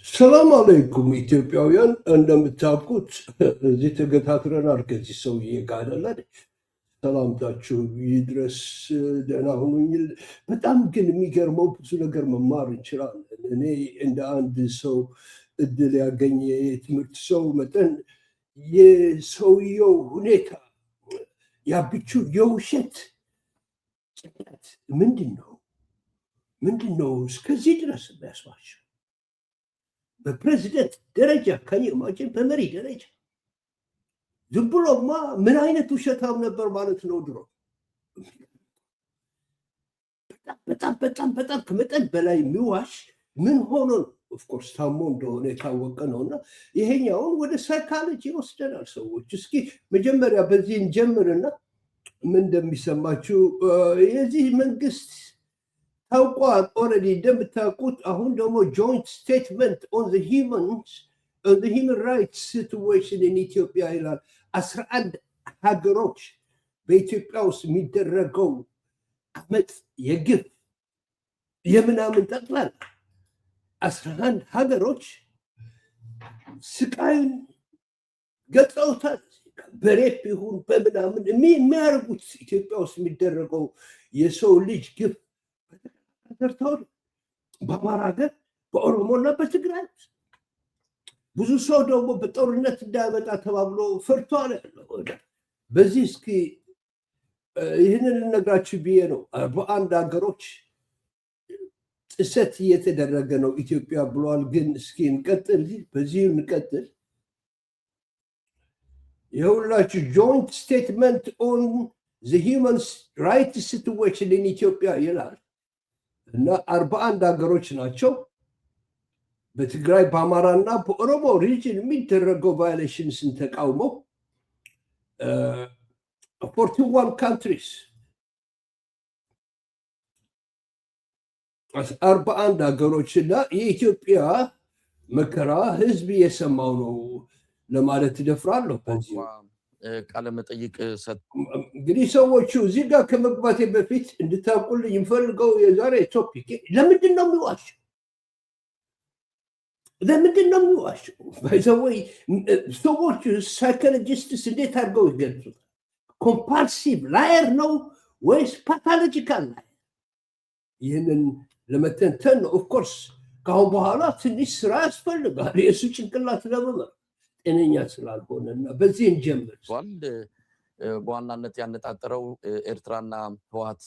ሰላም አለይኩም ኢትዮጵያውያን፣ እንደምታውቁት እዚህ ተገታትረናል ከዚህ ሰውዬ ጋር አይደል? ሰላምታችሁ ይድረስ፣ ደህና ሁኑኝ። በጣም ግን የሚገርመው ብዙ ነገር መማር እንችላለን። እኔ እንደ አንድ ሰው እድል ያገኘ የትምህርት ሰው መጠን የሰውየው ሁኔታ ያብቹ የውሸት ጭንቀት ምንድን ነው እስከዚህ ድረስ የሚያስባቸው? በፕሬዚደንት ደረጃ ከማጭን በመሪ ደረጃ ዝም ብሎማ ምን አይነት ውሸታም ነበር ማለት ነው ድሮ። በጣም ከመጠን በላይ የሚዋሽ ምን ሆኖ ነው? ኦፍኮርስ ታሞ እንደሆነ የታወቀ ነው። እና ይሄኛውን ወደ ሳይካሎጂ ይወስደናል ሰዎች። እስኪ መጀመሪያ በዚህ እንጀምርና ምን እንደሚሰማችሁ የዚህ መንግስት ታውቋል። ኦልሬዲ እንደምታውቁት አሁን ደግሞ ጆይንት ስቴትመንት ኦን ዘ ሂውመን ራይትስ ሲትዌሽን ኢን ኢትዮጵያ ይላል። 11 ሀገሮች በኢትዮጵያ ውስጥ የሚደረገው አመፅ፣ የግፍ የምናምን ጠቅላላ 11 ሀገሮች ስቃዩን ገጽተውታል። በሬፕ ይሁን በምናምን የሚያደርጉት ኢትዮጵያ ውስጥ የሚደረገው የሰው ልጅ ግፍ ተርተው በአማራ ሀገር በኦሮሞና በትግራይ ብዙ ሰው ደግሞ በጦርነት እንዳያመጣ ተባብሎ ፈርቷል ያለው። በዚህ እስኪ ይህንን ልነግራችሁ ብዬ ነው። በአንድ ሀገሮች ጥሰት እየተደረገ ነው ኢትዮጵያ ብሏል። ግን እስኪ እንቀጥል፣ በዚህ እንቀጥል። የሁላችሁ ጆይንት ስቴትመንት ኦን ዘ ሂውማን ራይትስ ሲትዌሽን ኢን ኢትዮጵያ ይላል እና 41 ሀገሮች ናቸው። በትግራይ በአማራ እና በኦሮሞ ሪጅን የሚደረገው ቫዮሌሽንስን ተቃውመው 41 ካንትሪስ 41 ሀገሮች እና የኢትዮጵያ መከራ ህዝብ እየሰማው ነው ለማለት እደፍራለሁ። በዚህ ቃለ መጠይቅ እንግዲህ ሰዎቹ እዚህ ጋር ከመግባቴ በፊት እንድታውቁልኝ የምፈልገው የዛሬ ቶፒክ ለምንድን ነው የሚዋሸው? ለምንድን ነው የሚዋሸው? ባይዘወይ ሰዎች ሳይኮሎጂስትስ እንዴት አድርገው ይገልጹታል? ኮምፓልሲቭ ላየር ነው ወይስ ፓቶሎጂካል ላየር? ይህንን ለመተንተን ነው። ኦፍኮርስ ከአሁን በኋላ ትንሽ ስራ ያስፈልጋል የእሱ ጭንቅላት ለመመር ጤነኛ ስላልሆነ እና በዚህ እንጀምር። በዋናነት ያነጣጠረው ኤርትራና ህወሓት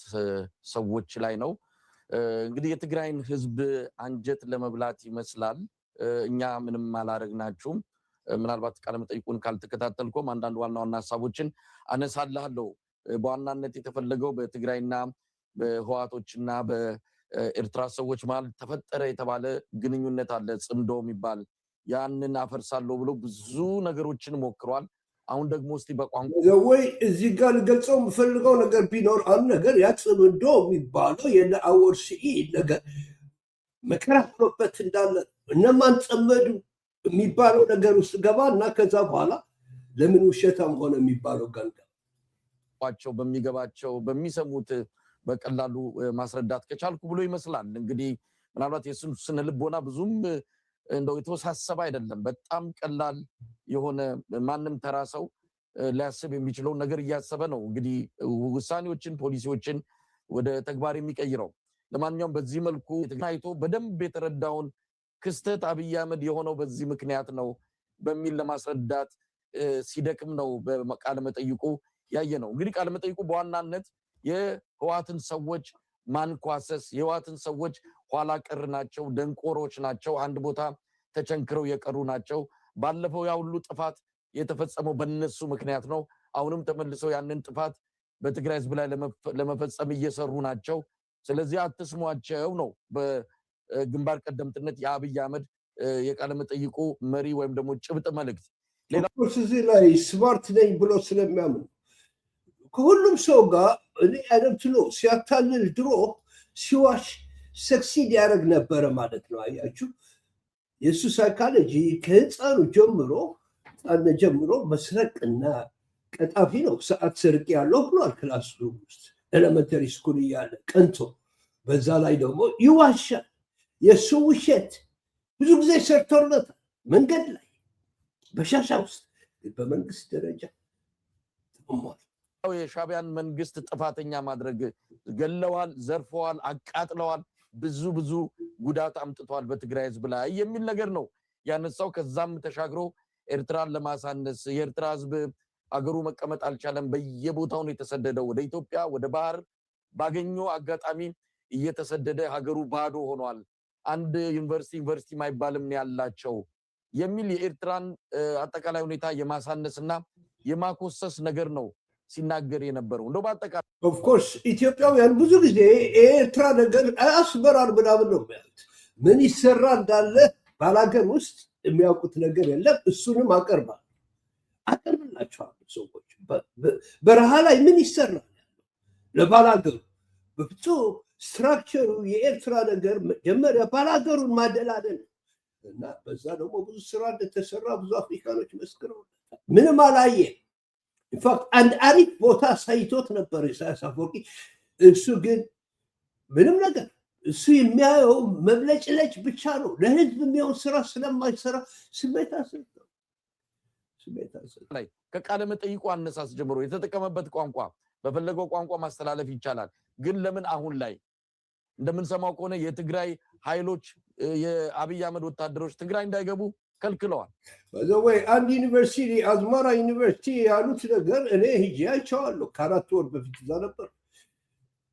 ሰዎች ላይ ነው። እንግዲህ የትግራይን ህዝብ አንጀት ለመብላት ይመስላል። እኛ ምንም አላረግናችሁም። ምናልባት ቃለ መጠይቁን ካልተከታተልኩም አንዳንድ ዋና ሀሳቦችን አነሳልሃለሁ። በዋናነት የተፈለገው በትግራይና በህወሓቶችና በኤርትራ ሰዎች መሀል ተፈጠረ የተባለ ግንኙነት አለ፣ ጽምዶ የሚባል ያንን አፈርሳለሁ ብሎ ብዙ ነገሮችን ሞክሯል። አሁን ደግሞ እስቲ በቋንቋ ወይ እዚህ ጋር ልገልጸው የምፈልገው ነገር ቢኖር አንድ ነገር ያ ጽምዶ የሚባለው የነአወር ስዒድ ነገር መከራ ሆኖበት እንዳለ እነማን ጸመዱ የሚባለው ነገር ውስጥ ገባ እና ከዛ በኋላ ለምን ውሸታም ሆነ የሚባለው ጋንቸው በሚገባቸው በሚሰሙት በቀላሉ ማስረዳት ከቻልኩ ብሎ ይመስላል። እንግዲህ ምናልባት የሱን ስነ ልቦና ብዙም እንደው የተወሳሰበ አይደለም። በጣም ቀላል የሆነ ማንም ተራ ሰው ሊያስብ የሚችለው ነገር እያሰበ ነው እንግዲህ ውሳኔዎችን፣ ፖሊሲዎችን ወደ ተግባር የሚቀይረው። ለማንኛውም በዚህ መልኩ አይቶ በደንብ የተረዳውን ክስተት አብይ አህመድ የሆነው በዚህ ምክንያት ነው በሚል ለማስረዳት ሲደክም ነው በቃለ መጠይቁ ያየ ነው። እንግዲህ ቃለ መጠይቁ በዋናነት የህወሓትን ሰዎች ማንኳሰስ፣ የህወሓትን ሰዎች ኋላ ቀር ናቸው፣ ደንቆሮች ናቸው፣ አንድ ቦታ ተቸንክረው የቀሩ ናቸው፣ ባለፈው ያ ሁሉ ጥፋት የተፈጸመው በነሱ ምክንያት ነው፣ አሁንም ተመልሰው ያንን ጥፋት በትግራይ ህዝብ ላይ ለመፈጸም እየሰሩ ናቸው፣ ስለዚህ አትስሟቸው ነው በግንባር ቀደምትነት የአብይ አህመድ የቃለ መጠይቁ መሪ ወይም ደግሞ ጭብጥ መልእክት። ሌላው እዚህ ላይ ስማርት ነኝ ብሎ ስለሚያምን ከሁሉም ሰው ጋር እኔ አይደምትሎ ሲያታልል ድሮ ሲዋሽ ሰክሲድ ያደርግ ነበረ ማለት ነው። አያችሁ የእሱ ሳይኮሎጂ ከህፃኑ ጀምሮ መስረቅና ቀጣፊ ነው። ሰዓት ስርቅ ያለው ብሏል ክላስ ውስጥ ኤሌመንተሪ ስኩል እያለ ቀንቶ፣ በዛ ላይ ደግሞ ይዋሻል። የእሱ ውሸት ብዙ ጊዜ ሰርተውለታል። መንገድ ላይ በሻሻ ውስጥ በመንግስት ደረጃ ተሟል። የሻዕቢያን መንግስት ጥፋተኛ ማድረግ ገለዋል፣ ዘርፈዋል፣ አቃጥለዋል፣ ብዙ ጉዳት አምጥቷል በትግራይ ህዝብ ላይ የሚል ነገር ነው ያነሳው። ከዛም ተሻግሮ ኤርትራን ለማሳነስ የኤርትራ ህዝብ አገሩ መቀመጥ አልቻለም፣ በየቦታው ነው የተሰደደው ወደ ኢትዮጵያ ወደ ባህር ባገኘው አጋጣሚ እየተሰደደ ሀገሩ ባዶ ሆኗል። አንድ ዩኒቨርሲቲ ማይባልም ያላቸው የሚል የኤርትራን አጠቃላይ ሁኔታ የማሳነስና የማኮሰስ ነገር ነው ሲናገር የነበረው። እንደው በአጠቃላይ ኦፍ ኮርስ ኢትዮጵያውያን ብዙ ጊዜ የኤርትራ ነገር አያስበራል ምናምን ነው የሚያሉት። ምን ይሰራ እንዳለ ባላገር ውስጥ የሚያውቁት ነገር የለም። እሱንም አቀርብላቸዋለሁ። ሰዎች በረሃ ላይ ምን ይሰራል ለባላገሩ በፍጹም ስትራክቸሩ የኤርትራ ነገር መጀመሪያ ባላገሩን ማደላደል እና በዛ ደግሞ ብዙ ስራ እንደተሰራ ብዙ አፍሪካኖች መስክረው ምንም አላየ። ኢንፋክት አንድ አሪፍ ቦታ ሳይቶት ነበር ኢሳያስ አፈወርቂ። እሱ ግን ምንም ነገር እሱ የሚያየው መብለጭለጭ ብቻ ነው። ለህዝብ የሚሆን ስራ ስለማይሰራ ስሜት አሰጠው። ከቃለ መጠይቁ አነሳስ ጀምሮ የተጠቀመበት ቋንቋ በፈለገው ቋንቋ ማስተላለፍ ይቻላል። ግን ለምን አሁን ላይ እንደምንሰማው ከሆነ የትግራይ ኃይሎች የአብይ አህመድ ወታደሮች ትግራይ እንዳይገቡ ከልክለዋል። በዘወይ አንድ ዩኒቨርሲቲ አዝመራ ዩኒቨርሲቲ ያሉት ነገር እኔ ሂጄ አይቼዋለሁ። ከ4 ወር በፊት እዛ ነበር።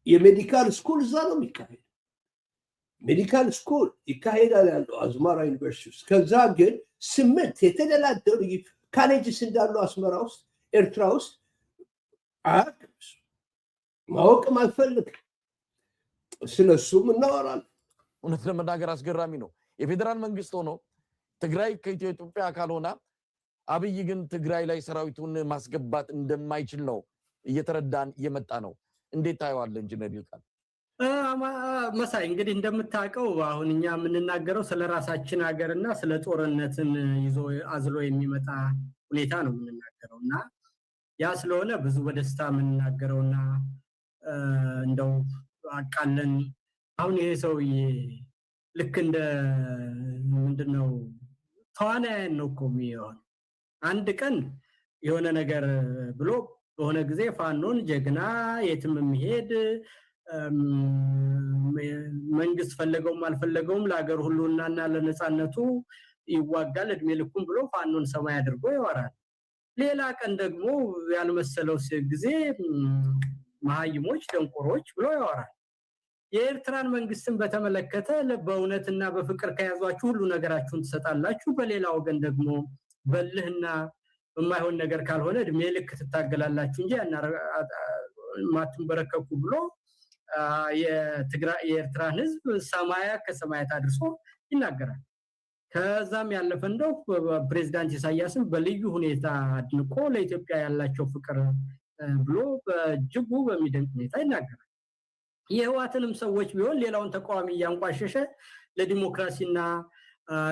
የሜዲካል ስኩል እዛ ነው የሚካሄድ። ሜዲካል ስኩል ይካሄዳል ያለው አዝመራ ዩኒቨርሲቲ ውስጥ። ከዛ ግን 8 የተደላደሉ ካሌጅስ እንዳሉ አስመራ ውስጥ ኤርትራ ውስጥ ማወቅም አልፈልግም። ስለሱም እናወራለን። እውነት ለመናገር አስገራሚ ነው። የፌዴራል መንግስት ሆኖ ትግራይ ከኢትዮጵያ አካል ሆና አብይ ግን ትግራይ ላይ ሰራዊቱን ማስገባት እንደማይችል ነው እየተረዳን እየመጣ ነው። እንዴት ታየዋለህ ኢንጂነር ይልቃል? መሳይ እንግዲህ እንደምታውቀው አሁን እኛ የምንናገረው ስለ ራሳችን ሀገርና ስለ ጦርነትን ይዞ አዝሎ የሚመጣ ሁኔታ ነው የምንናገረው እና ያ ስለሆነ ብዙ በደስታ የምንናገረውና እንደው አቃለን አሁን ይሄ ሰውዬ ልክ እንደ ምንድነው ተዋናያን ነው እኮ የሚሆን። አንድ ቀን የሆነ ነገር ብሎ በሆነ ጊዜ ፋኖን ጀግና የትም የሚሄድ መንግስት ፈለገውም አልፈለገውም ለሀገር ሁሉናና ለነጻነቱ ይዋጋል እድሜ ልኩን ብሎ ፋኖን ሰማይ አድርጎ ያወራል። ሌላ ቀን ደግሞ ያልመሰለው ጊዜ መሃይሞች ደንቆሮች ብሎ ያወራል። የኤርትራን መንግስትን በተመለከተ በእውነትና በፍቅር ከያዟችሁ ሁሉ ነገራችሁን ትሰጣላችሁ፣ በሌላ ወገን ደግሞ በልህና በማይሆን ነገር ካልሆነ እድሜ ልክ ትታገላላችሁ እንጂ ማትንበረከኩ ብሎ የኤርትራን ህዝብ ከሰማያት አድርሶ ይናገራል። ከዛም ያለፈ እንደው ፕሬዝዳንት ኢሳያስን በልዩ ሁኔታ አድንቆ ለኢትዮጵያ ያላቸው ፍቅር ብሎ በእጅጉ በሚደንቅ ሁኔታ ይናገራል። የህዋትንም ሰዎች ቢሆን ሌላውን ተቃዋሚ ያንቋሸሸ ለዲሞክራሲና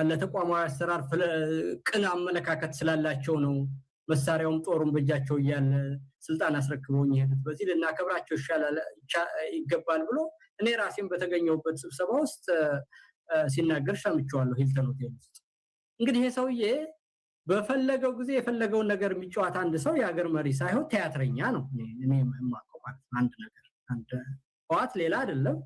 ለተቋማዊ አሰራር ቅን አመለካከት ስላላቸው ነው መሳሪያውም ጦሩን በእጃቸው እያለ ስልጣን አስረክበውኝ ይሄዱት፣ በዚህ ልናከብራቸው ይገባል ብሎ እኔ ራሴን በተገኘሁበት ስብሰባ ውስጥ ሲናገር ሰምቼዋለሁ ሂልተን ሆቴል ውስጥ። እንግዲህ ይሄ ሰውዬ በፈለገው ጊዜ የፈለገውን ነገር የሚጫወት አንድ ሰው የሀገር መሪ ሳይሆን ቲያትረኛ ነው። እኔ የማውቀው ማለት አንድ ነገር አንድ ቋት ሌላ አይደለም።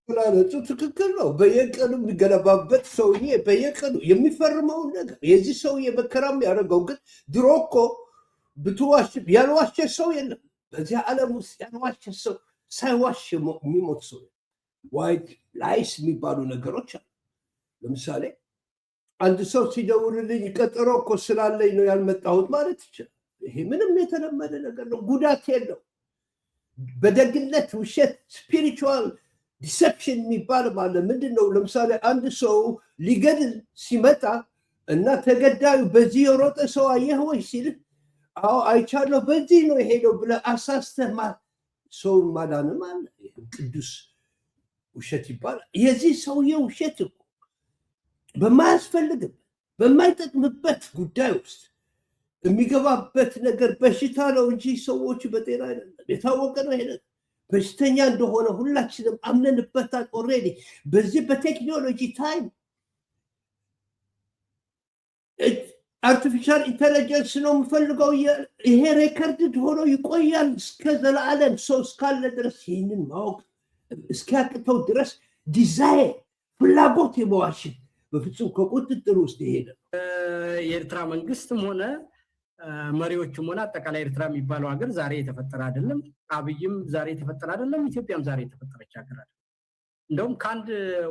ፕላኔቱ ትክክል ነው። በየቀኑ የሚገለባበት ሰውዬ በየቀኑ የሚፈርመውን ነገር የዚህ ሰውዬ በከራም ያደረገው ግን ድሮ እኮ ብትዋሽ ያልዋሸ ሰው የለም በዚህ ዓለም ውስጥ ያልዋሸ ሰው ሳይዋሽ የሚሞት ሰው ዋይት ላይስ የሚባሉ ነገሮች አሉ። ለምሳሌ አንድ ሰው ሲደውልልኝ ቀጠሮ እኮ ስላለኝ ነው ያልመጣሁት ማለት ይችላል። ይሄ ምንም የተለመደ ነገር ነው፣ ጉዳት የለው። በደግነት ውሸት ስፒሪቹዋል ዲሰፕሽን የሚባል ማለት ምንድነው? ለምሳሌ አንድ ሰው ሊገድል ሲመጣ እና ተገዳዩ በዚህ የሮጠ ሰው አየህ ወይ ሲል አዎ አይቻለሁ በዚህ ነው የሄደው ብለህ አሳስተህ ሰውን ማዳንም አለ። ቅዱስ ውሸት ይባላል። የዚህ ሰውዬ ውሸት እኮ በማያስፈልግበት በማይጠቅምበት ጉዳይ ውስጥ የሚገባበት ነገር በሽታ ነው እንጂ ሰዎቹ በጤና አይደለም። የታወቀ ነው ይሄ በሽተኛ እንደሆነ ሁላችንም አምነንበታል ኦልሬዲ። በዚህ በቴክኖሎጂ ታይም አርቲፊሻል ኢንተለጀንስ ነው የምፈልገው። ይሄ ሬከርድ ሆኖ ይቆያል እስከ ዘላለም ሰው እስካለ ድረስ ይህንን ማወቅ እስኪያቅተው ድረስ ዲዛይን ፍላጎት የመዋሽት በፍጹም ከቁጥጥር ውስጥ ይሄደ የኤርትራ መንግስትም ሆነ መሪዎችም ሆነ አጠቃላይ ኤርትራ የሚባለው ሀገር ዛሬ የተፈጠረ አይደለም። አብይም ዛሬ የተፈጠረ አይደለም። ኢትዮጵያም ዛሬ የተፈጠረች ሀገር አይደለም። እንደውም ከአንድ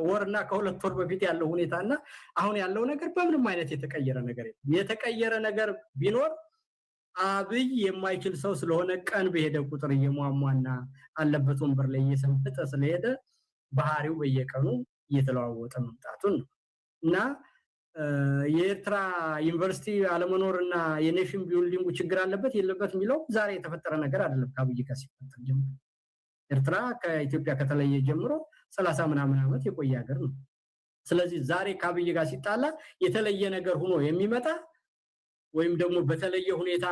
ወርና ከሁለት ወር በፊት ያለው ሁኔታና አሁን ያለው ነገር በምንም አይነት የተቀየረ ነገር የለም። የተቀየረ ነገር ቢኖር አብይ የማይችል ሰው ስለሆነ ቀን በሄደ ቁጥር እየሟሟና አለበት ወንበር ላይ እየሰንፈጠ ስለሄደ ባህሪው በየቀኑ እየተለዋወጠ መምጣቱን ነው እና የኤርትራ ዩኒቨርሲቲ አለመኖርና የኔሽን ቢልዲንጉ ችግር አለበት የለበት የሚለው ዛሬ የተፈጠረ ነገር አይደለም። ከአብይ ጋር ሲፈጠር ጀምሮ ኤርትራ ከኢትዮጵያ ከተለየ ጀምሮ 30 ምናምን ዓመት የቆየ ሀገር ነው። ስለዚህ ዛሬ ከአብይ ጋር ሲጣላ የተለየ ነገር ሆኖ የሚመጣ ወይም ደግሞ በተለየ ሁኔታ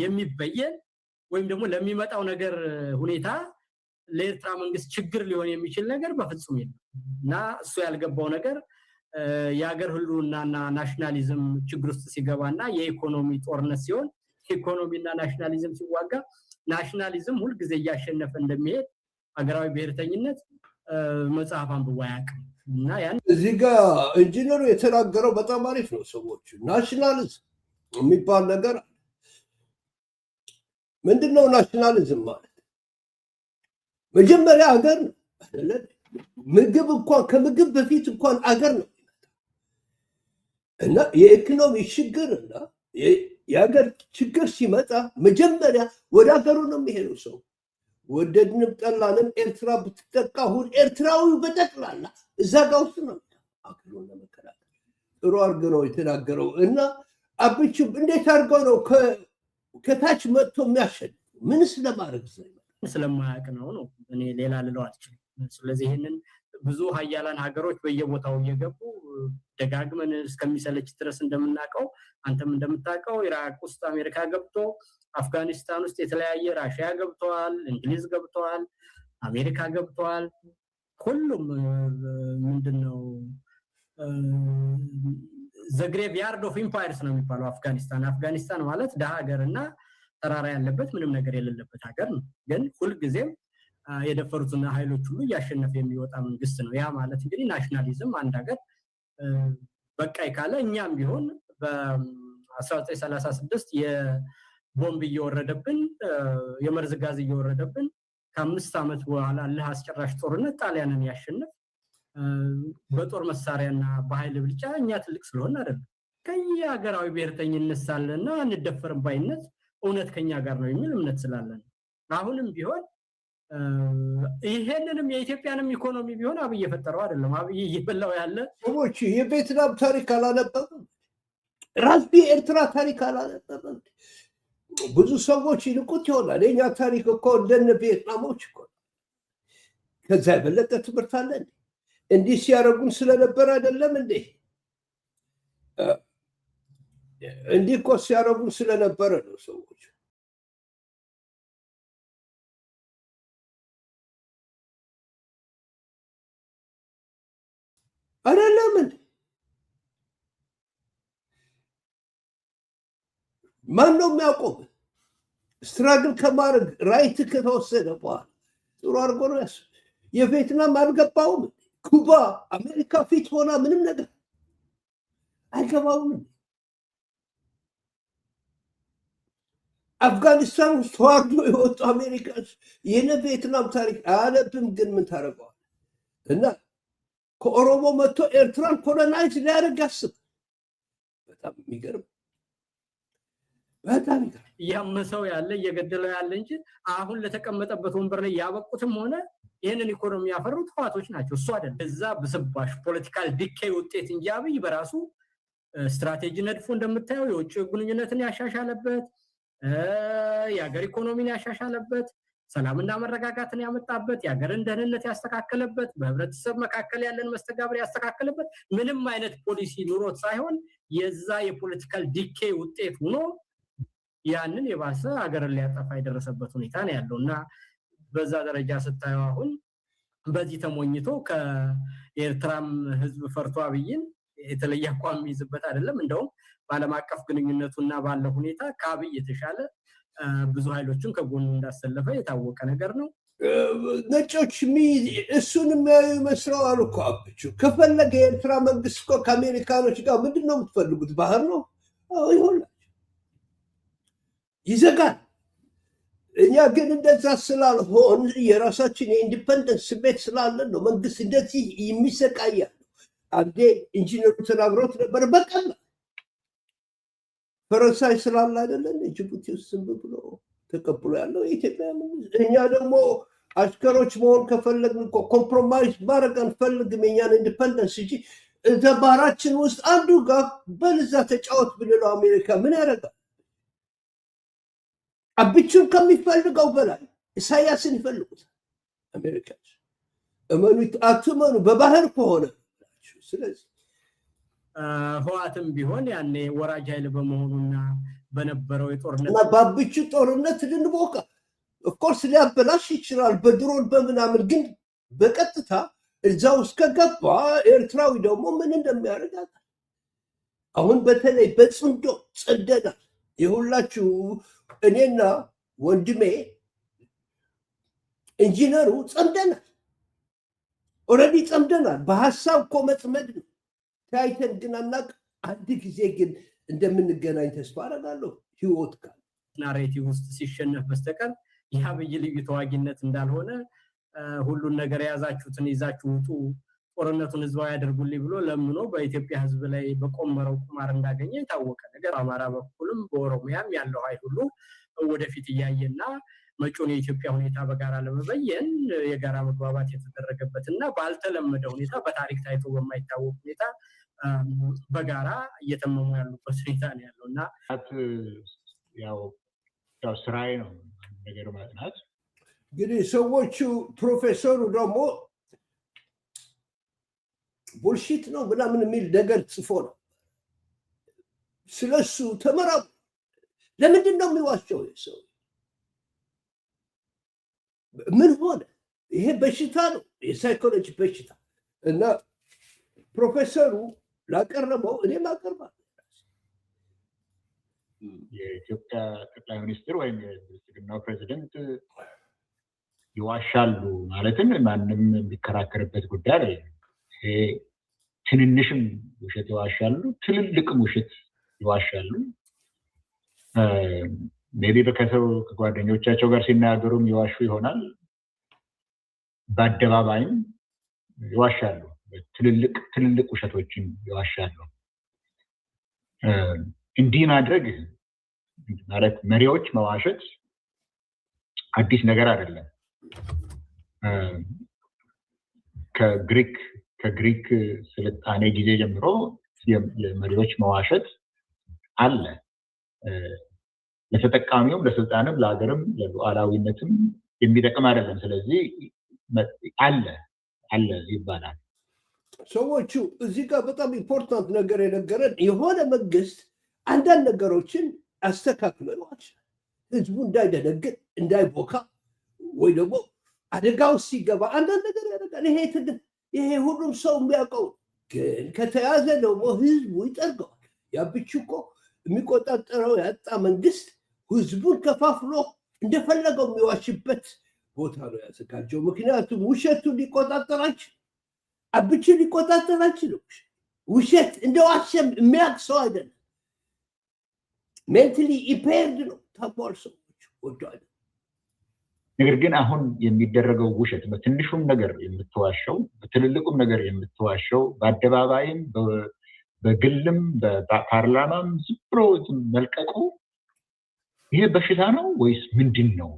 የሚበየን ወይም ደግሞ ለሚመጣው ነገር ሁኔታ ለኤርትራ መንግስት ችግር ሊሆን የሚችል ነገር በፍጹም የለም እና እሱ ያልገባው ነገር የሀገር ህልውናና ናሽናሊዝም ችግር ውስጥ ሲገባና የኢኮኖሚ ጦርነት ሲሆን ኢኮኖሚና ናሽናሊዝም ሲዋጋ ናሽናሊዝም ሁሉ ጊዜ እያሸነፈ እንደሚሄድ ሀገራዊ ብሔርተኝነት መጽሐፍ አንብቦ አያውቅም እና ያን እዚህ ጋር ኢንጂነሩ የተናገረው በጣም አሪፍ ነው። ሰዎች ናሽናሊዝም የሚባል ነገር ምንድነው? ናሽናሊዝም ማለት መጀመሪያ ሀገር ነው። ምግብ እንኳን ከምግብ በፊት እንኳን አገር ነው እና የኢኮኖሚ ችግርና የሀገር ችግር ሲመጣ መጀመሪያ ወደ ሀገሩ ነው የሚሄደው ሰው። ወደድንም ጠላንም ኤርትራ ብትጠቃ ሁን ኤርትራዊ በጠቅላላ እዛ ጋር ውስጥ ነው አገሩን ለመከላከል ጥሩ አድርገው ነው የተናገረው እና አብቹ እንዴት አድርገው ነው ከታች መጥቶ የሚያሸንፍ ምን ስለማድረግ ስለማያውቅ ነው እኔ ሌላ ልለው አልችልም። ስለዚህ ይሄንን ብዙ ሀያላን ሀገሮች በየቦታው እየገቡ ደጋግመን እስከሚሰለች ድረስ እንደምናቀው አንተም እንደምታቀው ኢራቅ ውስጥ አሜሪካ ገብቶ አፍጋኒስታን ውስጥ የተለያየ ራሽያ ገብተዋል፣ እንግሊዝ ገብተዋል፣ አሜሪካ ገብተዋል። ሁሉም ምንድነው the graveyard of empires ነው የሚባለው አፍጋኒስታን ማለት ደሃ ሀገርና ተራራ ያለበት ምንም ነገር የሌለበት ሀገር ነው። ግን ሁሉ ጊዜም የደፈሩትና ኃይሎች ሁሉ ያሸነፈ የሚወጣ መንግስት ነው። ያ ማለት እንግዲህ ናሽናሊዝም አንድ ሀገር በቃይ ካለ እኛም ቢሆን በ1936 የቦምብ እየወረደብን የመርዝ ጋዝ እየወረደብን ከ5 ዓመት በኋላ ለአስጨራሽ ጦርነት ጣሊያንን ያሸነፈ በጦር መሳሪያና በኃይል ብልጫ እኛ ትልቅ ስለሆነ አይደለም። ከየሀገራዊ ብሔርተኝነት ሳለና እንደፈርም ባይነት እውነት ከኛ ጋር ነው የሚል እምነት ስላለን አሁንም ቢሆን ይሄንንም የኢትዮጵያንም ኢኮኖሚ ቢሆን አብይ የፈጠረው አይደለም። አብይ እየበላው ያለ ሰዎች የቬትናም ታሪክ አላነበበም፣ ራስ ኤርትራ ታሪክ አላነበበም። ብዙ ሰዎች ይልቁት ይሆናል። የኛ ታሪክ እኮ እንደነ ቪየትናሞች እኮ ከዛ የበለጠ ትምህርት አለን። እንዲህ ሲያደርጉን ስለነበር አይደለም እንዴ? እንዲህ እኮ ሲያደርጉን ስለነበረ ነው ሰዎች አይደለም እንዴ? ማን ነው የሚያቆም? ስትራግል ከማድረግ ራይት ከተወሰደ በኋላ ጥሩ አድርጎ ነው ያስ የቪየትናም አልገባውም። ኩባ አሜሪካ ፊት ሆና ምንም ነገር አይገባውም። አፍጋኒስታን ውስጥ ተዋርዶ የወጡ አሜሪካ የነ ቪየትናም ታሪክ አያነብም። ግን ምን ታደርገዋል? እና ከኦሮሞ መጥቶ ኤርትራን ኮሎናይዝ ሊያደርግ ያስብ። በጣም የሚገርም በጣም ይገርም። ያመሰው ያለ እየገደለው ያለ እንጂ አሁን ለተቀመጠበት ወንበር ላይ ያበቁትም ሆነ ይሄንን ኢኮኖሚ ያፈሩት ህዋቶች ናቸው። እሱ አይደለም። እዛ በስባሽ ፖለቲካል ዲኬይ ውጤት እንጂ አብይ በራሱ ስትራቴጂ ነድፎ እንደምታየው የውጭ ግንኙነትን ያሻሻለበት የሀገር ኢኮኖሚን ያሻሻለበት ሰላምና መረጋጋትን ያመጣበት የሀገርን ደህንነት ያስተካከለበት በህብረተሰብ መካከል ያለን መስተጋብር ያስተካከለበት ምንም አይነት ፖሊሲ ኑሮት ሳይሆን የዛ የፖለቲካል ዲኬይ ውጤት ሆኖ ያንን የባሰ ሀገርን ሊያጠፋ የደረሰበት ሁኔታ ነው ያለውና በዛ ደረጃ ስታየው አሁን በዚህ ተሞኝቶ ከኤርትራም ህዝብ ፈርቶ አብይን የተለየ አቋም ይዝበት አይደለም እንደውም በዓለም አቀፍ ግንኙነቱና ባለው ሁኔታ ከአብይ የተሻለ ብዙ ኃይሎችን ከጎኑ እንዳሰለፈ የታወቀ ነገር ነው ነጮች እሱን የሚያዩ ይመስለዋል እኮ አብቹ ከፈለገ የኤርትራ መንግስት እኮ ከአሜሪካኖች ጋር ምንድነው የምትፈልጉት ባህር ነው ይሆናል ይዘጋል እኛ ግን እንደዛ ስላልሆን የራሳችን የኢንዲፔንደንስ ስሜት ስላለን ነው መንግስት እንደዚህ የሚሰቃያል አንዴ ኢንጂነሩ ተናግሮት ነበር በቀል ፈረንሳይ ስላለ አይደለም ጅቡቲ ውስጥ ብሎ ተቀብሎ ያለው የኢትዮጵያ መንግስት እኛ ደግሞ አሽከሮች መሆን ከፈለግን እኮ ኮምፕሮማይዝ ማድረግ አንፈልግም የኛን ኢንዲፔንደንስ እንጂ እዛ ባህራችን ውስጥ አንዱ ጋር በልዛ ተጫወት ብለው አሜሪካ ምን ያደርጋል አብቹን ከሚፈልገው በላይ ኢሳያስን ይፈልጉት አሜሪካኖች እመኑት አትመኑ በባህር ከሆነ ስለዚህ ህዋትም ቢሆን ያኔ ወራጅ ኃይል በመሆኑና በነበረው የጦርነት እና ባብቹ ጦርነት ልንቦካ ኦፍ ኮርስ ሊያበላሽ ይችላል በድሮን በመናምን ግን በቀጥታ እዛው እስከገባ ኤርትራዊ ደግሞ ምን እንደሚያደርጋት አሁን በተለይ በጽንዶ ጸደናል የሁላችሁ እኔና ወንድሜ ኢንጂነሩ ጸምደናል ኦሬዲ ጸምደናል በሐሳብ እኮ መጽመድ ነው ታይተን ግን አናቅ አንድ ጊዜ ግን እንደምንገናኝ ተስፋ አደርጋለሁ ህይወት ካለ ናሬቲቭ ውስጥ ሲሸነፍ በስተቀር የአብይ ልዩ ተዋጊነት እንዳልሆነ ሁሉን ነገር ያዛችሁትን ይዛችሁ ውጡ ጦርነቱን ህዝባዊ ያደርጉልኝ ብሎ ለምኖ በኢትዮጵያ ህዝብ ላይ በቆመረው ቁማር እንዳገኘ የታወቀ ነገር አማራ በኩልም በኦሮሚያም ያለው ኃይል ሁሉ ወደፊት እያየና መጪውን የኢትዮጵያ ሁኔታ በጋራ ለመበየን የጋራ መግባባት የተደረገበትና ባልተለመደ ሁኔታ በታሪክ ታይቶ በማይታወቅ ሁኔታ በጋራ እየተመሙ ያሉበት ሁኔታ ነው ያለውና ያው ስራዬ ነው ነገር ማጥናት ግን ሰዎቹ ፕሮፌሰሩ ደግሞ ቡልሺት ነው ምናምን የሚል ነገር ጽፎ ነው ስለሱ ተመራው ለምንድን ነው የሚዋቸው ሰው ምን ሆነ ይሄ በሽታ ነው የሳይኮሎጂ በሽታ እና ፕሮፌሰሩ ላቀረበው እኔም አቀርባለሁ የኢትዮጵያ ጠቅላይ ሚኒስትር ወይም የብልጽግናው ፕሬዝዳንት ይዋሻሉ ማለትም ማንም የሚከራከርበት ጉዳይ አይደለም ይሄ ትንንሽም ውሸት ይዋሻሉ ትልልቅም ውሸት ይዋሻሉ ሜቢ በከሰው ከጓደኞቻቸው ጋር ሲናገሩም ይዋሹ ይሆናል በአደባባይም ይዋሻሉ ትልልቅ ውሸቶችን ይዋሻሉ እንዲህ ማድረግ ማለት መሪዎች መዋሸት አዲስ ነገር አይደለም ከግሪክ ስልጣኔ ጊዜ ጀምሮ የመሪዎች መዋሸት አለ ለተጠቃሚውም ለስልጣንም ለሀገርም ለሉዓላዊነትም የሚጠቅም አይደለም ስለዚህ አለ ይባላል ሰዎቹ እዚህ ጋር በጣም ኢምፖርታንት ነገር የነገረን የሆነ መንግስት አንዳንድ ነገሮችን አስተካክለዋል ህዝቡ እንዳይደነግጥ እንዳይቦካ ወይ ደግሞ አደጋው ሲገባ አንዳንድ ነገር ያደርጋል ይሄ ሁሉም ሰው የሚያውቀው ግን ከተያዘ ደግሞ ህዝቡ ይጠርገዋል ያብቹ እኮ የሚቆጣጠረው ያጣ መንግስት ህዝቡን ከፋፍሎ እንደፈለገው የሚዋሽበት ቦታ ነው ያዘጋጀው ምክንያቱም ውሸቱን ሊቆጣጠራችሁ አብቹ ሊቆጣጠራችሁ ውሸት እንደዋሸም የሚያውቅ ሰው አይደለም ሜንታሊ ኢምፔርድ ነው ታሟል ሰዎች ወዷል ነገር ግን አሁን የሚደረገው ውሸት በትንሹም ነገር የምትዋሸው በትልልቁም ነገር የምትዋሸው በአደባባይም በግልም በፓርላማም ዝብሮ መልቀቁ ይሄ በሽታ ነው ወይስ ምንድነው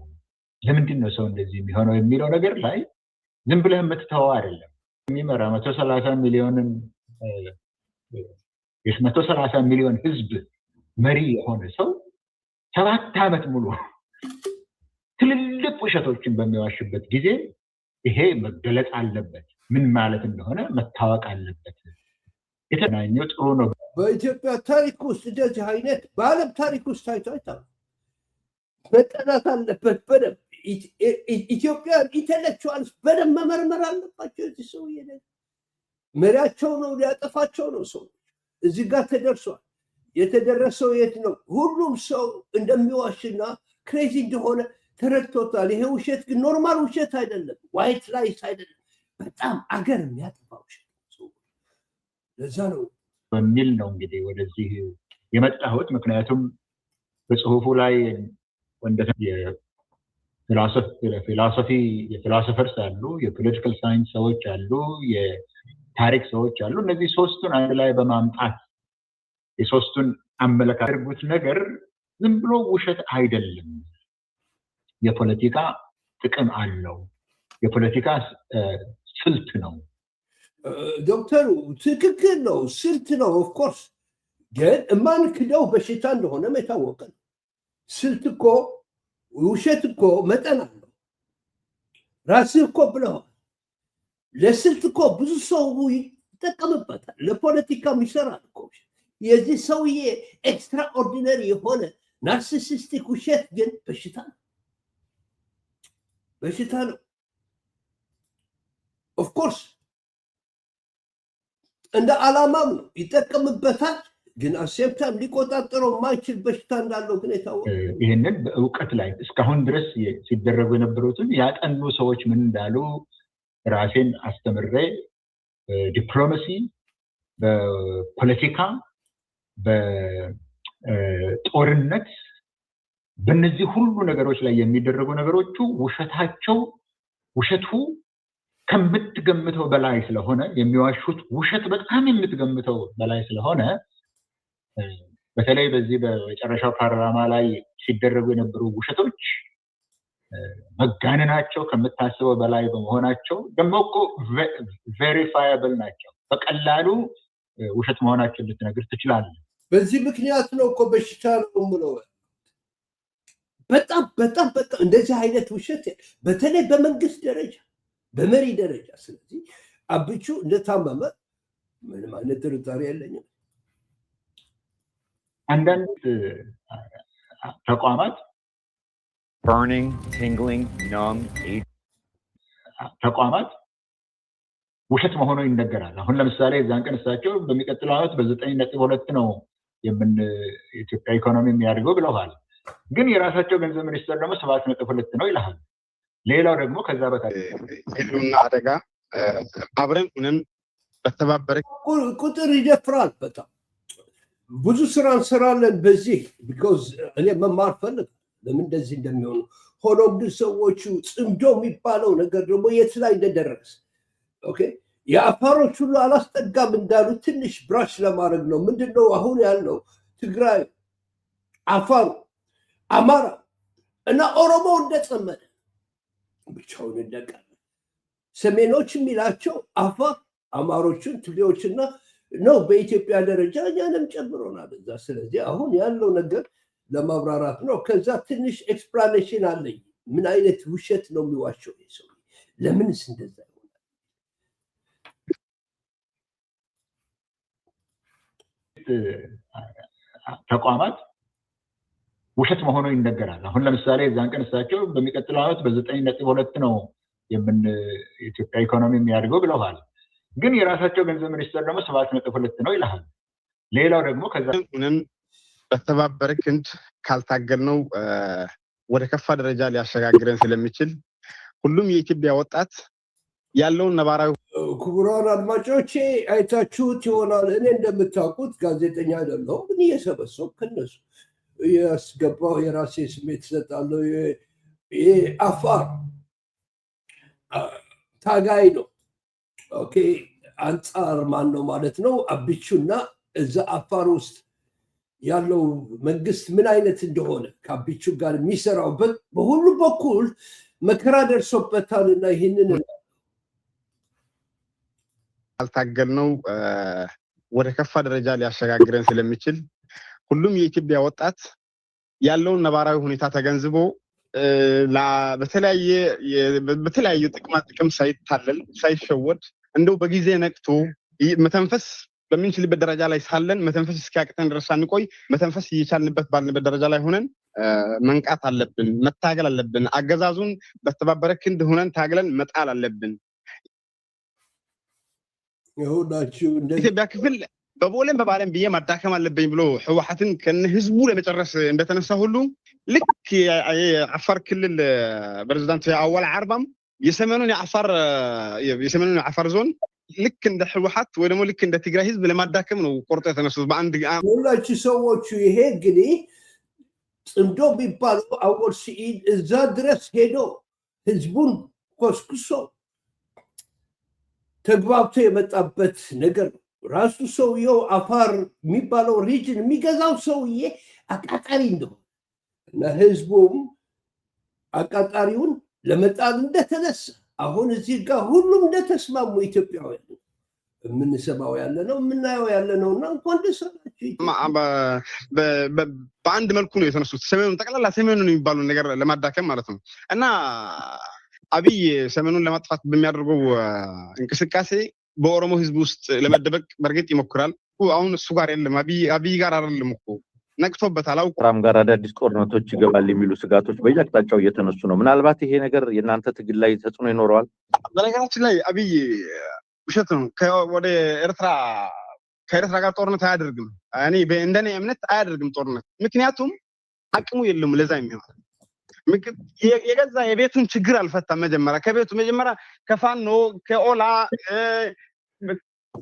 ለምንድን ነው ሰው እንደዚህ የሚሆነው የሚለው ነገር ላይ ዝም ብለህ የምትተዋው አይደለም የሚመራ 130 ሚሊዮን ህዝብ መሪ የሆነ ሰው 7 ዓመት ሙሉ ትልልቅ ውሸቶችን በሚዋሽበት ጊዜ ይሄ መገለጽ አለበት ምን ማለት እንደሆነ መታወቅ አለበት የተናኘው ጥሩ ነው በኢትዮጵያ ታሪክ ውስጥ እንደዚህ አይነት በዓለም ታሪክ ውስጥ ታይቶ አይታወቅም መጠናት አለበት በደንብ ኢትዮጵያ ኢንተሌክቹዋልስ በደንብ መመርመር አለባቸው እዚህ ሰው መሪያቸው ነው ሊያጠፋቸው ነው ሰው እዚህ ጋር ተደርሷል። የተደረሰው የት ነው? ሁሉም ሰው እንደሚዋሽና ክሬዚ እንደሆነ ተረድቶታል። ይሄ ውሸት ግን ኖርማል ውሸት አይደለም፣ ዋይት ላይስ አይደለም፣ በጣም አገር የሚያጠፋ ውሸት። ለዛ ነው በሚል ነው እንግዲህ ወደዚህ የመጣሁት። ምክንያቱም በጽሁፉ ላይ የፊሎሶፈርስ አሉ፣ የፖለቲካል ሳይንስ ሰዎች አሉ፣ የታሪክ ሰዎች አሉ። እነዚህ ሶስቱን አንድ ላይ በማምጣት የሶስቱን አመለካከት ያደርጉት ነገር ዝም ብሎ ውሸት አይደለም። የፖለቲካ ጥቅም አለው፣ የፖለቲካ ስልት ነው። ዶክተሩ ትክክል ነው፣ ስልት ነው። ኦፍኮርስ ግን የማንክደው በሽታ እንደሆነም የታወቀ ነው። ስልት እኮ ውሸት እኮ መጠን አለው። ራስህ እኮ ብለዋል። ለስልት እኮ ብዙ ሰው ይጠቀምበታል፣ ለፖለቲካም ይሰራል እኮ። የዚህ ሰውዬ ኤክስትራኦርዲነሪ የሆነ ናርሲሲስቲክ ውሸት ግን በሽታ ነው፣ በሽታ ነው። ኦፍኮርስ እንደ ዓላማም ነው ይጠቀምበታል፣ ግን አሴፕታም ሊቆጣጠረው የማይችል በሽታ እንዳለው ግን የታወቀ። ይህንን በእውቀት ላይ እስካሁን ድረስ ሲደረጉ የነበሩትን ያጠኑ ሰዎች ምን እንዳሉ ራሴን አስተምሬ ዲፕሎማሲ፣ በፖለቲካ፣ በጦርነት፣ በእነዚህ ሁሉ ነገሮች ላይ የሚደረጉ ነገሮቹ ውሸቱ ከምትገምተው በላይ ስለሆነ የሚዋሹት ውሸት በጣም የምትገምተው በላይ ስለሆነ በተለይ በዚህ በመጨረሻው ፓርላማ ላይ ሲደረጉ የነበሩ ውሸቶች መጋነናቸው ከምታስበው በላይ በመሆናቸው ደግሞ እኮ ቬሪፋያብል ናቸው። በቀላሉ ውሸት መሆናቸውን ልትነግር ትችላለህ። በዚህ ምክንያት ነው እኮ በሽታ ነው ብለው በጣም በጣም በጣም እንደዚህ አይነት ውሸት በተለይ በመንግስት ደረጃ በመሪ ደረጃ። ስለዚህ አብቹ እንደታመመ ምንም አይነት ጥርጣሬ የለኝም። አንዳንድ ተቋማት ውሸት መሆኑ ይነገራል። አሁን ለምሳሌ እዛን ቀን እሳቸው በሚቀጥለው ዓመት በ9.2 ነው የኢትዮጵያ ኢኮኖሚ የሚያድገው ብለዋል። ግን የራሳቸው ገንዘብ ሚኒስትር ደግሞ 7.2 ነው ይላል። ሌላው ደግሞ ከዛ በታች ህልውና አደጋ አብረን ሆነን በተባበረ ቁጥር ይደፍራል። በጣም ብዙ ስራ እንሰራለን በዚህ ቢኮዝ እኔ መማር ፈልግ ለምን እንደዚህ እንደሚሆኑ። ሆኖም ግን ሰዎቹ ጽምዶ የሚባለው ነገር ደግሞ የት ላይ እንደደረሰ ኦኬ የአፋሮች ሁሉ አላስጠጋም እንዳሉ ትንሽ ብራሽ ለማድረግ ነው። ምንድነው አሁን ያለው ትግራይ፣ አፋሩ፣ አማራ እና ኦሮሞ እንደጸመደ ብቻውን እንደቀረ ሰሜኖች የሚላቸው አፋር፣ አማሮችን፣ ትግሬዎችና ነው በኢትዮጵያ ደረጃ እኛንም ጨምሮናል እዛ። ስለዚህ አሁን ያለው ነገር ለማብራራት ነው። ከዛ ትንሽ ኤክስፕላኔሽን አለኝ። ምን አይነት ውሸት ነው የሚዋሸው ሰው? ለምንስ እንደዛ ይሆናል? ተቋማት ውሸት መሆኑ ይነገራል። አሁን ለምሳሌ እዛን ቀን እሳቸው በሚቀጥለው ዓመት በ9.2 ነው የኢትዮጵያ ኢኮኖሚ የሚያድገው ብለዋል። ግን የራሳቸው ገንዘብ ሚኒስትር ደግሞ 7.2 ነው ይላል። ሌላው ደግሞ ከዛ ሆነን በተባበረ ክንድ ካልታገልነው ወደ ከፋ ደረጃ ሊያሸጋግረን ስለሚችል ሁሉም የኢትዮጵያ ወጣት ያለውን ነባራዊ ክቡራን አድማጮቼ አይታችሁት ይሆናል። እኔ እንደምታውቁት ጋዜጠኛ አይደለሁም። ግን እየሰበሰብኩ ከነሱ ያስገባው የራሴ ስሜት እሰጣለሁ። ይሄ አፋር ታጋይ ነው። ኦኬ አንጻር ማን ነው ማለት ነው? አብቹና እዛ አፋር ውስጥ ያለው መንግስት ምን አይነት እንደሆነ ከአብቹ ጋር የሚሰራው በሁሉ በኩል መከራ ደርሶበታልና ይህንን ካልታገልነው ወደ ከፋ ደረጃ ሊያሸጋግረን ስለሚችል ሁሉም የኢትዮጵያ ወጣት ያለውን ነባራዊ ሁኔታ ተገንዝቦ በተለያየ ጥቅም ሳይታለል ሳይሸወድ እንደው በጊዜ ነቅቶ መተንፈስ በምንችልበት ደረጃ ላይ ሳለን መተንፈስ እስኪያቅተን ድረስ አንቆይ። መተንፈስ እየቻልንበት ባልንበት ደረጃ ላይ ሆነን መንቃት አለብን፣ መታገል አለብን። አገዛዙን በተባበረ ክንድ ሆነን ታግለን መጣል አለብን። የሁላችሁ ኢትዮጵያ ክፍል በቦሌም በባለም ብዬ ማዳከም አለብኝ ብሎ ህወሓትን ከነህዝቡ ለመጨረስ እንደተነሳ ሁሉ ልክ የአፋር ክልል ፕሬዝዳንት አወል አርባም የሰሜኑን የአፋር ዞን ልክ እንደ ህወሓት ወይ ደግሞ ልክ እንደ ትግራይ ህዝብ ለማዳከም ነው ቆርጦ የተነሱት በአንድ ሁላችሁ ሰዎቹ ይሄ እንግዲህ ጽምዶ ቢባለው አወል ሰዒድ እዛ ድረስ ሄዶ ህዝቡን ኮስኩሶ ተግባብቶ የመጣበት ነገር ነው። ራሱ ሰውየው አፋር የሚባለው ሪጅን የሚገዛው ሰውዬ አቃጣሪ እንደሆነ እና ህዝቡም አቃጣሪውን ለመጣል እንደተነሳ አሁን እዚህ ጋር ሁሉም እንደተስማሙ ኢትዮጵያውያን የምንሰማው ያለ ነው የምናየው ያለ ነው እና እንኳን ደስ አላችሁ። በአንድ መልኩ ነው የተነሱት። ሰሜኑን ጠቅላላ ሰሜኑን የሚባለው ነገር ለማዳከም ማለት ነው እና አብይ ሰሜኑን ለማጥፋት በሚያደርገው እንቅስቃሴ በኦሮሞ ህዝብ ውስጥ ለመደበቅ በርግጥ ይሞክራል። አሁን እሱ ጋር የለም አብይ ጋር አይደለም እኮ ነቅቶበታል። አውቆራም ጋር አዳዲስ ጦርነቶች ይገባል የሚሉ ስጋቶች በየአቅጣጫው እየተነሱ ነው። ምናልባት ይሄ ነገር የእናንተ ትግል ላይ ተጽዕኖ ይኖረዋል? በነገራችን ላይ አብይ ውሸት ነው። ከኤርትራ ጋር ጦርነት አያደርግም። እኔ እንደኔ እምነት አያደርግም ጦርነት። ምክንያቱም አቅሙ የለም ለዛ የሚሆን የገዛ የቤቱን ችግር አልፈታም። መጀመሪያ ከፋኖ ከኦላ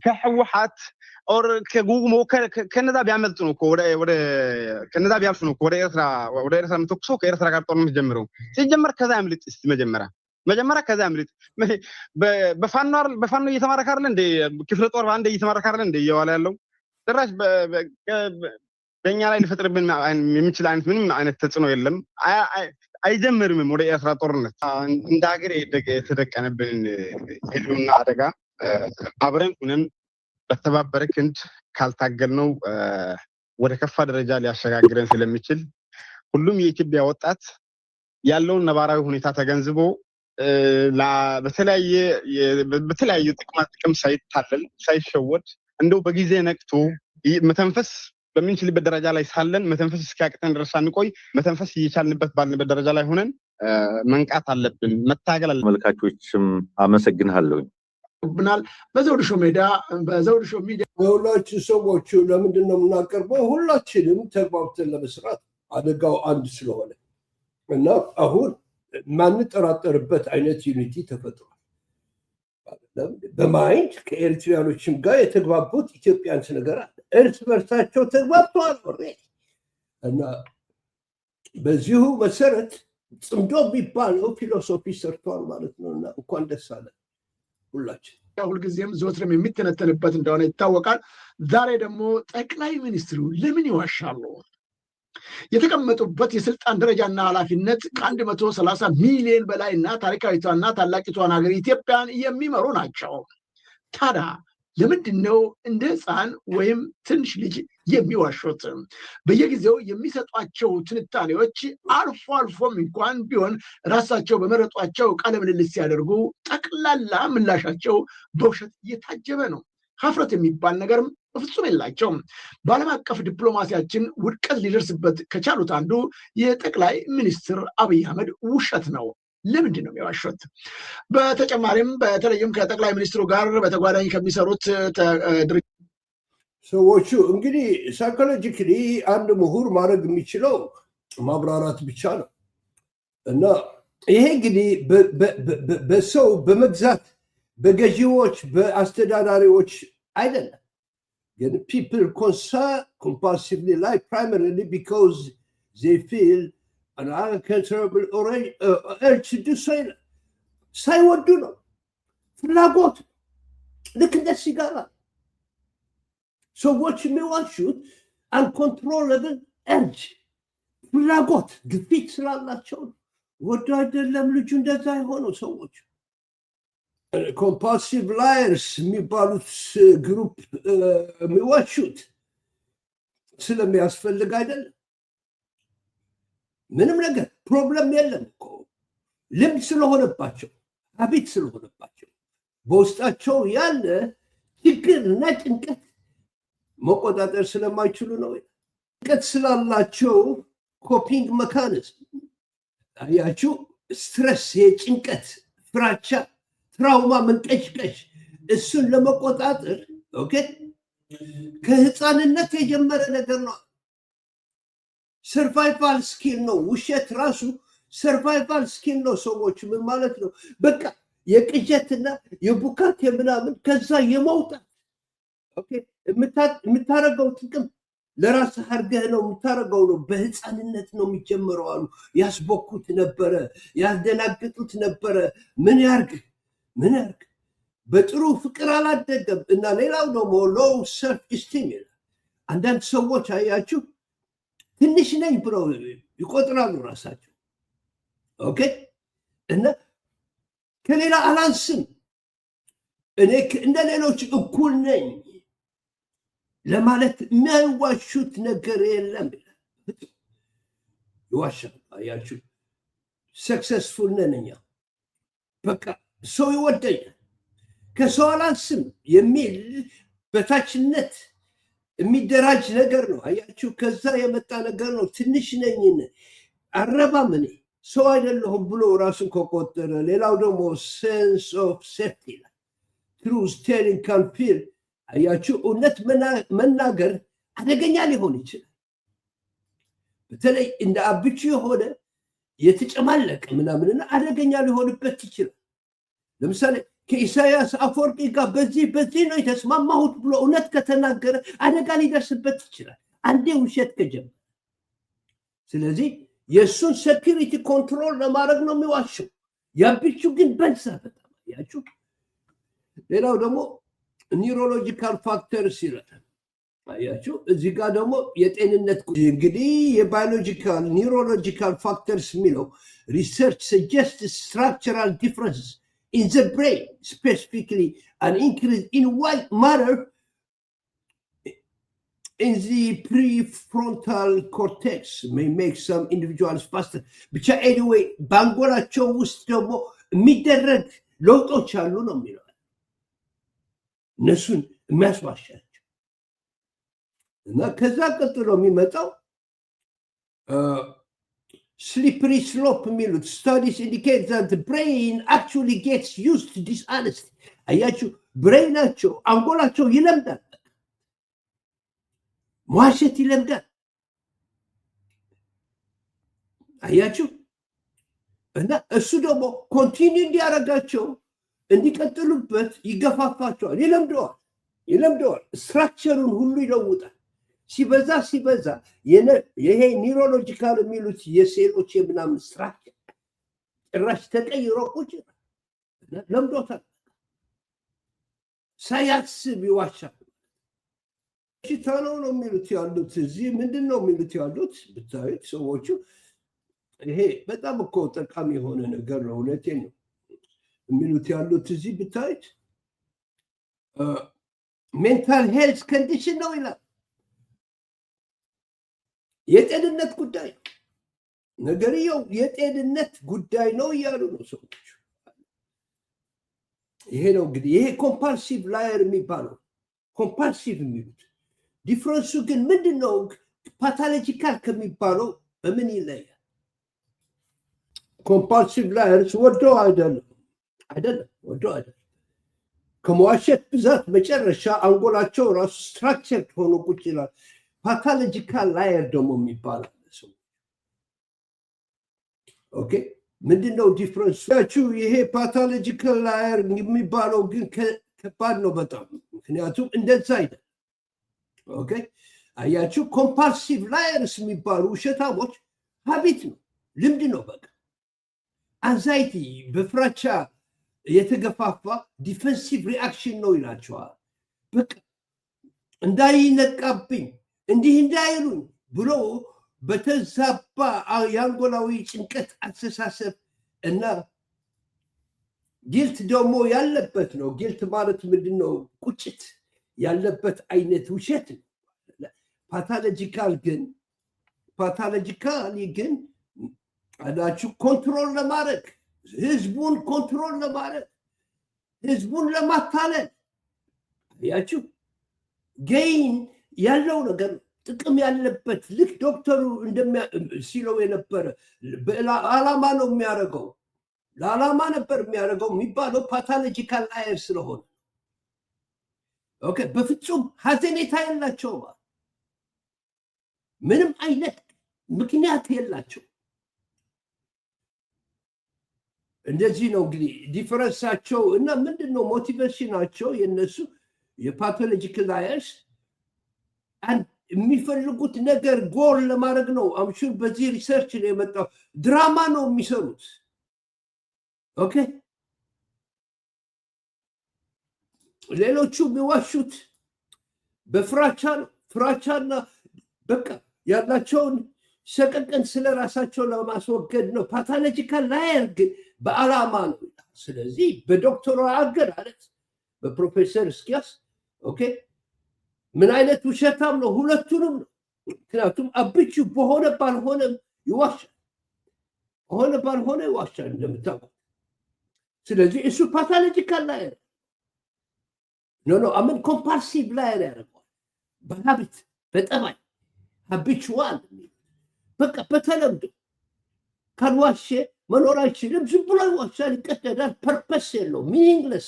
ከህወሓት ኦር ከጉጉሞ ከነዛ ቢያመልጡ ነው ወደ ከነዛ ቢያልፉ ነው ወደ ኤርትራ ምትኩሶ ከኤርትራ ጋር ጦርነት ጀምረው ሲጀመር ከዛ ያምልጥ እስቲ መጀመሪያ ከዛ ያምልጥ በፋኖ እየተማረከ አይደል እንደ ክፍለ ጦር ባንደ እየተማረከ አይደል እንደ እየዋለ ያለው ጭራሽ በእኛ ላይ ሊፈጥርብን የሚችል አይነት ምንም አይነት ተጽዕኖ የለም። አይጀምርም ወደ ኤርትራ ጦርነት። እንደ ሀገር የተደቀነብን ህልውና አደጋ አብረን ሁነን በተባበረ ክንድ ካልታገልነው ወደ ከፋ ደረጃ ሊያሸጋግረን ስለሚችል ሁሉም የኢትዮጵያ ወጣት ያለውን ነባራዊ ሁኔታ ተገንዝቦ በተለያየ ጥቅም ሳይታለል ሳይሸወድ እንደው በጊዜ ነቅቶ መተንፈስ በምንችልበት ደረጃ ላይ ሳለን መተንፈስ እስኪያቅተን ድረስ አንቆይ። መተንፈስ እየቻልንበት ባልንበት ደረጃ ላይ ሆነን መንቃት አለብን፣ መታገል አለብን። መልካቾችም አመሰግናለሁ። ብናል በዘውዱ ሾው ሜዳ በዘውዱ ሾው ሚዲያ ሁላችሁ ሰዎቹ ለምንድን ነው የምናቀርበው? ሁላችንም ተግባብተን ለመስራት አደጋው አንድ ስለሆነ እና አሁን ማንጠራጠርበት አይነት ዩኒቲ ተፈጥሯል። በማይንድ ከኤርትራኖችም ጋር የተግባቡት ኢትዮጵያንስ ነገር አለ። እርስ በርሳቸው ተግባብተዋል እና በዚሁ መሰረት ጽምዶ የሚባለው ፊሎሶፊ ሰርተዋል ማለት ነው እና እንኳን ደስ አለ ሁላችን። ሁልጊዜም ዘወትርም የሚተነተንበት እንደሆነ ይታወቃል። ዛሬ ደግሞ ጠቅላይ ሚኒስትሩ ለምን ይዋሻሉ? የተቀመጡበት የስልጣን ደረጃና ኃላፊነት ከ130 ሚሊዮን በላይና ታሪካዊቷና ታላቂቷን ሀገር ኢትዮጵያን የሚመሩ ናቸው። ታዲያ ለምንድን ነው እንደ ህፃን ወይም ትንሽ ልጅ የሚዋሹት? በየጊዜው የሚሰጧቸው ትንታኔዎች አልፎ አልፎም እንኳን ቢሆን ራሳቸው በመረጧቸው ቃለ ምልልስ ሲያደርጉ ጠቅላላ ምላሻቸው በውሸት እየታጀበ ነው። ሀፍረት የሚባል ነገርም በፍጹም የላቸውም። በዓለም አቀፍ ዲፕሎማሲያችን ውድቀት ሊደርስበት ከቻሉት አንዱ የጠቅላይ ሚኒስትር አብይ አህመድ ውሸት ነው። ለምንድን ነው የሚዋሹት? በተጨማሪም በተለይም ከጠቅላይ ሚኒስትሩ ጋር በተጓዳኝ ከሚሰሩት ሰዎቹ እንግዲህ ሳይኮሎጂካሊ አንድ ምሁር ማድረግ የሚችለው ማብራራት ብቻ ነው እና ይሄ እንግዲህ በሰው በመግዛት በገዢዎች በአስተዳዳሪዎች አይደለም። ግን people compulsively like primarily because they feel an uncontrollable urge to do so. ሳይወዱ ነው፣ ፍላጎት ልክ እንደ ሲጋራ ሰዎች የሚዋሹት uncontrollable urge ፍላጎት ግፊት ስላላቸው ወዶ አይደለም ልጁ እንደዛ የሆነው ሰዎች ኮምፓልሲቭ ላየርስ የሚባሉት ግሩፕ የሚዋሹት ስለሚያስፈልግ አይደለም። ምንም ነገር ፕሮብለም የለም እኮ ልምድ ስለሆነባቸው ሀቢት ስለሆነባቸው በውስጣቸው ያለ ችግር እና ጭንቀት መቆጣጠር ስለማይችሉ ነው። ጭንቀት ስላላቸው ኮፒንግ መካኒዝም አያችሁ፣ ስትረስ፣ የጭንቀት ፍራቻ፣ ትራውማ፣ መንቀሽቀሽ እሱን ለመቆጣጠር ኦኬ ከህፃንነት የጀመረ ነገር ነው። ሰርቫይቫል ስኪል ነው። ውሸት ራሱ ሰርቫይቫል ስኪል ነው። ሰዎች ምን ማለት ነው? በቃ የቅጀትና የቡካት የምናምን ከዛ የመውጣት የምታረገው ጥቅም ለራስህ አድርገህ ነው የምታረገው ነው። በህፃንነት ነው የሚጀምረው አሉ። ያስቦኩት ነበረ፣ ያስደናግጡት ነበረ። ምን ያርግ ምን ያርግ? በጥሩ ፍቅር አላደገም። እና ሌላው ደግሞ ሎው ሰልፍ ኢስቲም ይላል። አንዳንድ ሰዎች አያችሁ ትንሽ ነኝ ብለው ይቆጥራሉ ራሳቸው። ኦኬ እና ከሌላ አላንስም፣ እኔ እንደ ሌሎች እኩል ነኝ ለማለት የሚያዋሹት ነገር የለም። ይዋሻል። አያችሁ ሰክሰስፉል ነን እኛ፣ በቃ ሰው ይወደኛል፣ ከሰው አላንስም የሚል በታችነት የሚደራጅ ነገር ነው። አያችሁ ከዛ የመጣ ነገር ነው። ትንሽ ነኝ አረባም እኔ ሰው አይደለሁም ብሎ ራሱን ከቆጠረ። ሌላው ደግሞ ሴንስ ኦፍ ሴፍቲ ይላል። ትሩዝ ቴሊንግ ካን ፊል። አያችሁ እውነት መናገር አደገኛ ሊሆን ይችላል። በተለይ እንደ አብቹ የሆነ የተጨማለቀ ምናምንና አደገኛ ሊሆንበት ይችላል። ለምሳሌ ከኢሳያስ አፈወርቂ ጋር በዚህ ነው የተስማማሁት ብሎ እውነት ከተናገረ አደጋ ሊደርስበት ይችላል አንዴ ውሸት ከጀመረ። ስለዚህ የእሱን ሴኪሪቲ ኮንትሮል ለማድረግ ነው የሚዋሸው። የአብቹ ግን በዛ በጣም አያችሁ። ሌላው ደግሞ ኒውሮሎጂካል ፋክተርስ ይላል። አያችሁ እዚህ ጋር ደግሞ የጤንነት እንግዲህ የባዮሎጂካል ኒውሮሎጂካል ፋክተርስ የሚለው ሪሰርች ሰጀስት ስትራክቸራል ዲፍረንስ in the brain, specifically an increase in white matter in the prefrontal cortex may make some individuals faster. ብቻ anyway ባንጎላቸው ውስጥ ደግሞ የሚደረግ ለውጦች አሉ ነው የሚለው እነሱን የሚያስዋሻቸው። እና ከዛ ቀጥሎ የሚመጣው slippery slope የሚሉት studies indicate that the brain actually gets used to dishonesty. አያችሁ ብሬናቸው አንጎላቸው ይለምዳል፣ መዋሸት ይለምዳል። አያችሁ እና እሱ ደግሞ ኮንቲኒው እንዲያደርጋቸው እንዲቀጥሉበት ይገፋፋቸዋል። ይለምደዋል። ስትራክቸሩን ሁሉ ይለውጣል። ሲበዛ ይሄ ኒውሮሎጂካል የሚሉት የሴሎች የምናምን ስትራክቸር ጭራሽ ተቀይሮ ቁጭ ለምዶታል። ሳያስብ ይዋሻል። ሽታ ነው የሚሉት ያሉት እዚህ ምንድን ነው የሚሉት ያሉት ብታዩት ሰዎቹ ይሄ በጣም እኮ ጠቃሚ የሆነ ነገር ነው። እውነቴን ነው የሚሉት ያሉት እዚህ ብታዩት ሜንታል ሄልዝ ኮንዲሽን ነው ይላል። የጤንነት ጉዳይ ነገርየው የጤንነት ጉዳይ ነው እያሉ ነው ሰዎች። ይሄ ነው እንግዲህ ይሄ ኮምፓልሲቭ ላየር የሚባለው ኮምፓልሲቭ የሚሉት ዲፍረንሱ ግን ምንድን ነው? ፓታሎጂካል ከሚባለው በምን ይለያል? ኮምፓልሲቭ ላየርስ ወደው አይደለም ከመዋሸት ብዛት መጨረሻ አንጎላቸው ራሱ ስትራክቸር ሆኖ ቁጭ ይላል። ፓታሎጂካል ላየር ደግሞ የሚባላል ሰው። ኦኬ ምንድነው ዲፍረንስ? ይሄ ፓታሎጂካል ላየር የሚባለው ግን ከባድ ነው በጣም ምክንያቱም እንደዛ አይደለም። ኦኬ አያችሁ ኮምፓልሲቭ ላየርስ የሚባሉ ውሸታሞች ሀቢት ነው፣ ልምድ ነው። በቃ አንዛይቲ በፍራቻ የተገፋፋ ዲፌንሲቭ ሪአክሽን ነው ይላቸዋል። በቃ እንዳይነቃብኝ እንዲህ እንዳይሉኝ ብሎ በተዛባ የአንጎላዊ ጭንቀት አስተሳሰብ እና ጊልት ደግሞ ያለበት ነው። ጊልት ማለት ምንድን ነው? ቁጭት ያለበት አይነት ውሸት ነው። ፓታሎጂካሊ ግን አላችሁ ኮንትሮል ለማድረግ ህዝቡን ኮንትሮል ለማድረግ ህዝቡን ለማታለል ያችሁ ጌይን ያለው ነገር ጥቅም ያለበት ልክ ዶክተሩ ሲለው የነበረ አላማ ነው የሚያደርገው ለዓላማ ነበር የሚያደርገው የሚባለው ፓታሎጂካል ላየር ስለሆነ ኦኬ በፍጹም ሀዘኔታ የላቸውም ምንም አይነት ምክንያት የላቸው እንደዚህ ነው እንግዲህ ዲፈረንሳቸው እና ምንድነው ሞቲቬሽናቸው የነሱ የፓቶሎጂካል ላየርስ የሚፈልጉት ነገር ጎል ለማድረግ ነው አምሹር በዚህ ሪሰርች ነው የመጣው ድራማ ነው የሚሰሩት ኦኬ ሌሎቹ የሚዋሹት በፍራቻና በቃ ያላቸውን ሰቀቀን ስለራሳቸው ለማስወገድ ነው ፓቶሎጂካል ላየር ግን በአላማ ነው ስለዚህ በዶክተር አገር አለት በፕሮፌሰር እስኪያስ ኦኬ ምን አይነት ውሸታም ነው ሁለቱንም ነው ምክንያቱም አብቹ በሆነ ባልሆነ ይዋሻል ሆነ ባልሆነ ይዋሻል እንደምታውቁ ስለዚህ እሱ ፓቶሎጂካል ላየር ኖ አምን ኮምፓልሲቭ ላየር ያደርገዋል በሀብት በጠባይ habitual በቃ በተለምዶ ካልዋሸ መኖር አይችልም ዝም ብሎ ይዋሻል ይቀደዳል ፐርፐስ የለው ሚኒንግለስ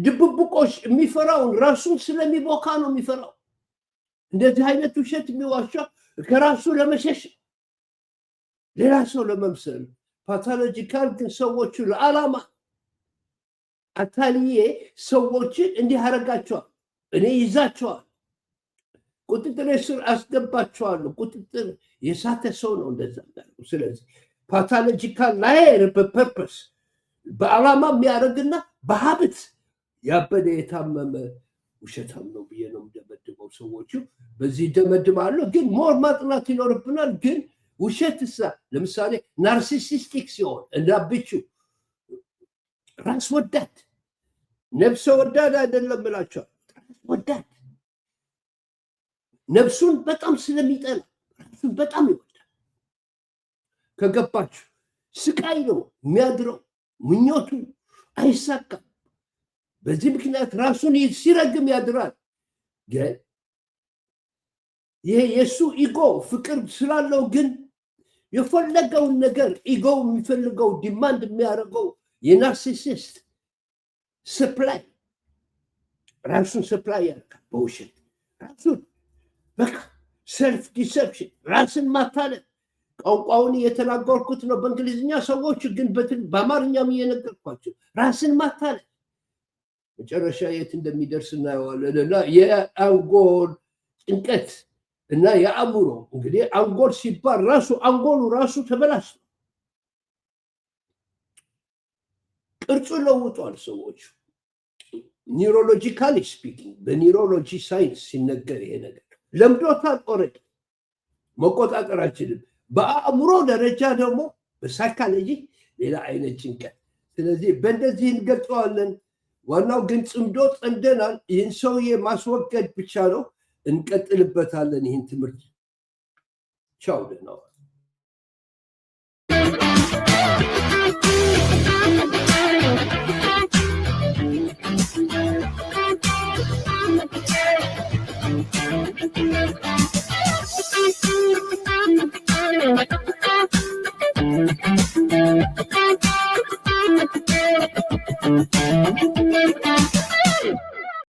ድብብቆሽ የሚፈራውን ራሱን ስለሚቦካ ነው የሚፈራው እንደዚህ አይነት ውሸት የሚዋሻው ከራሱ ለመሸሽ ሌላ ሰው ለመምሰል ፓቶሎጂካል ግን ሰዎቹ ለዓላማ አታልዬ ሰዎችን እንዲህ አደርጋቸዋል እኔ ይዛቸዋል ቁጥጥር ስር አስገባቸዋለሁ ቁጥጥር የሳተ ሰው ነው እንደዛ ስለዚህ ፓቶሎጂካል ላየር በፐርፐስ በዓላማ የሚያደርግና በሀብት ያበደ የታመመ ውሸታም ነው ብዬ ነው እንደመድበው ሰዎቹ በዚህ ደመድማለሁ ግን ሞር ማጥናት ይኖርብናል ግን ውሸትሳ ለምሳሌ ናርሲሲስቲክ ሲሆን እንዳብቹ ራስ ወዳድ ነፍሰ ወዳድ አይደለም ብላችኋል ራስ ወዳድ ነፍሱን በጣም ስለሚጠላ ራሱን በጣም ይወዳል ከገባችሁ ስቃይ ነው የሚያድረው ምኞቱ አይሳካም በዚህ ምክንያት ራሱን ሲረግም ያድራል ግን ይሄ የሱ ኢጎ ፍቅር ስላለው ግን የፈለገውን ነገር ኢጎ የሚፈልገው ዲማንድ የሚያደርገው የናርሲሲስት ሰፕላይ ራሱን ሰፕላይ ያደርጋል በውሸት ራሱን በቃ ሰልፍ ዲሰፕሽን ራስን ማታለል ቋንቋውን እየተናገርኩት ነው በእንግሊዝኛ ሰዎች ግን በአማርኛም እየነገርኳቸው ራስን ማታለል መጨረሻ የት እንደሚደርስ እናየዋለን እና የአንጎል ጭንቀት እና የአእምሮ እንግዲህ አንጎል ሲባል ራሱ አንጎሉ ራሱ ተበላሽቷል ቅርጹ ለውጧል ሰዎች ኒውሮሎጂካሊ ስፒኪንግ በኒውሮሎጂ ሳይንስ ሲነገር ይሄ ነገር ለምዶታል ኦሬዲ መቆጣጠር አይችልም በአእምሮ ደረጃ ደግሞ በሳይኮሎጂ ሌላ አይነት ጭንቀት ስለዚህ በእንደዚህ እንገልጸዋለን ዋናው ግን ጽምዶ ጸንደናል ይህን ሰውዬ ማስወገድ ብቻ ነው እንቀጥልበታለን ይህን ትምህርት ቻው ደህና